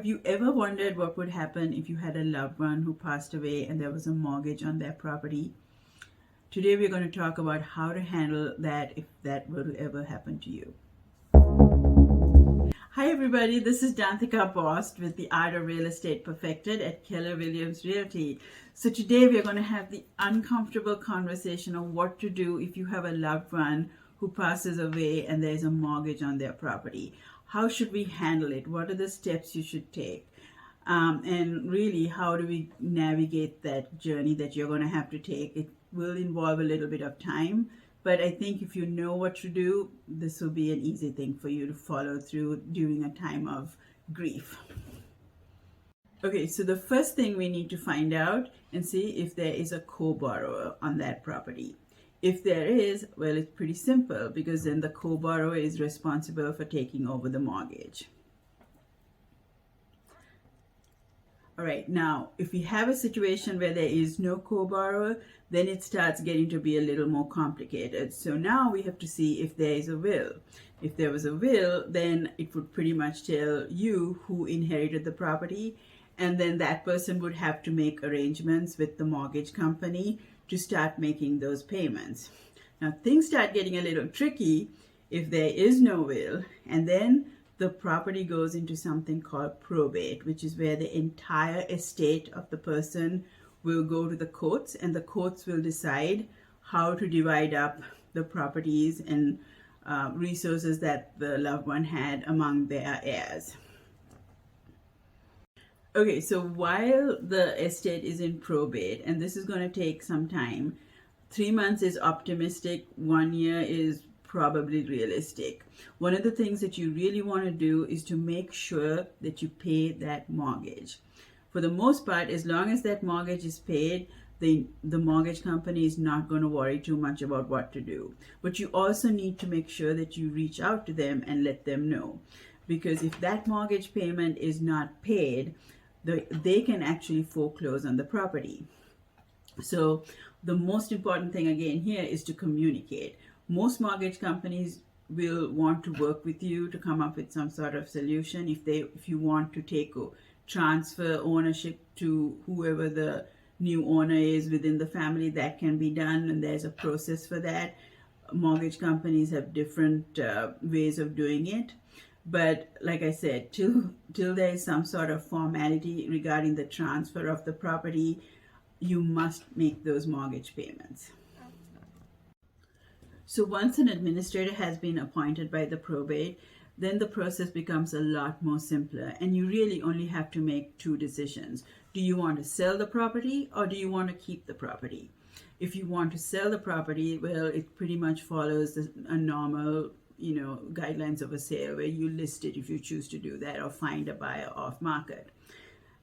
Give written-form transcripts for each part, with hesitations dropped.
you ever wondered what would happen if you had a loved one who passed away and there was a mortgage on their property? Today we're going to talk about how to handle that if that were to ever happen to you. Hi everybody, this is Danthika Borst with the Art of Real Estate Perfected at Keller Williams Realty. So today we're going to have the uncomfortable conversation of what to do if you have a loved one who passes away and there's a mortgage on their property. How should we handle it? What are the steps you should take? And really, how do we navigate that journey that you're going to have to take? It will involve a little bit of time, but I think if you know what to do, this will be an easy thing for you to follow through during a time of grief. Okay, so the first thing we need to find out and see if there is a co-borrower on that property. If there is, well, it's pretty simple because then the co-borrower is responsible for taking over the mortgage. All right, now, if we have a situation where there is no co-borrower, then it starts getting to be a little more complicated. So now we have to see if there is a will. If there was a will, then it would pretty much tell you who inherited the property, and then that person would have to make arrangements with the mortgage company to start making those payments. Now, things start getting a little tricky if there is no will, and then the property goes into something called probate, which is where the entire estate of the person will go to the courts, and the courts will decide how to divide up the properties and resources that the loved one had among their heirs. Okay, so while the estate is in probate, and this is going to take some time, 3 months is optimistic, 1 year is probably realistic. One of the things that you really want to do is to make sure that you pay that mortgage. For the most part, as long as that mortgage is paid, the mortgage company is not going to worry too much about what to do. But you also need to make sure that you reach out to them and let them know. Because if that mortgage payment is not paid, they can actually foreclose on the property. So the most important thing again here is to communicate. Most mortgage companies will want to work with you to come up with some sort of solution. If you want to transfer ownership to whoever the new owner is within the family, that can be done, and there's a process for that. Mortgage companies have different ways of doing it. But like I said, till there is some sort of formality regarding the transfer of the property, you must make those mortgage payments. So once an administrator has been appointed by the probate, then the process becomes a lot more simpler, and you really only have to make 2 decisions. Do you want to sell the property, or do you want to keep the property? If you want to sell the property, well, it pretty much follows a normal guidelines of a sale, where you list it if you choose to do that, or find a buyer off market.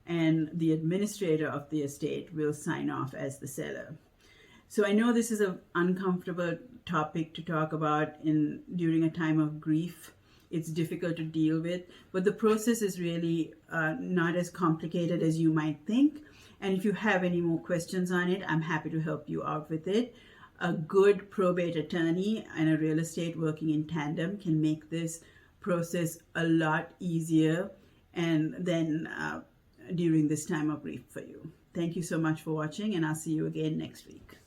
And the administrator of the estate will sign off as the seller. So I know this is an uncomfortable topic to talk about during a time of grief. It's difficult to deal with, but the process is really not as complicated as you might think. And if you have any more questions on it, I'm happy to help you out with it. A good probate attorney and a real estate working in tandem can make this process a lot easier and then during this time of grief for you. Thank you so much for watching, and I'll see you again next week.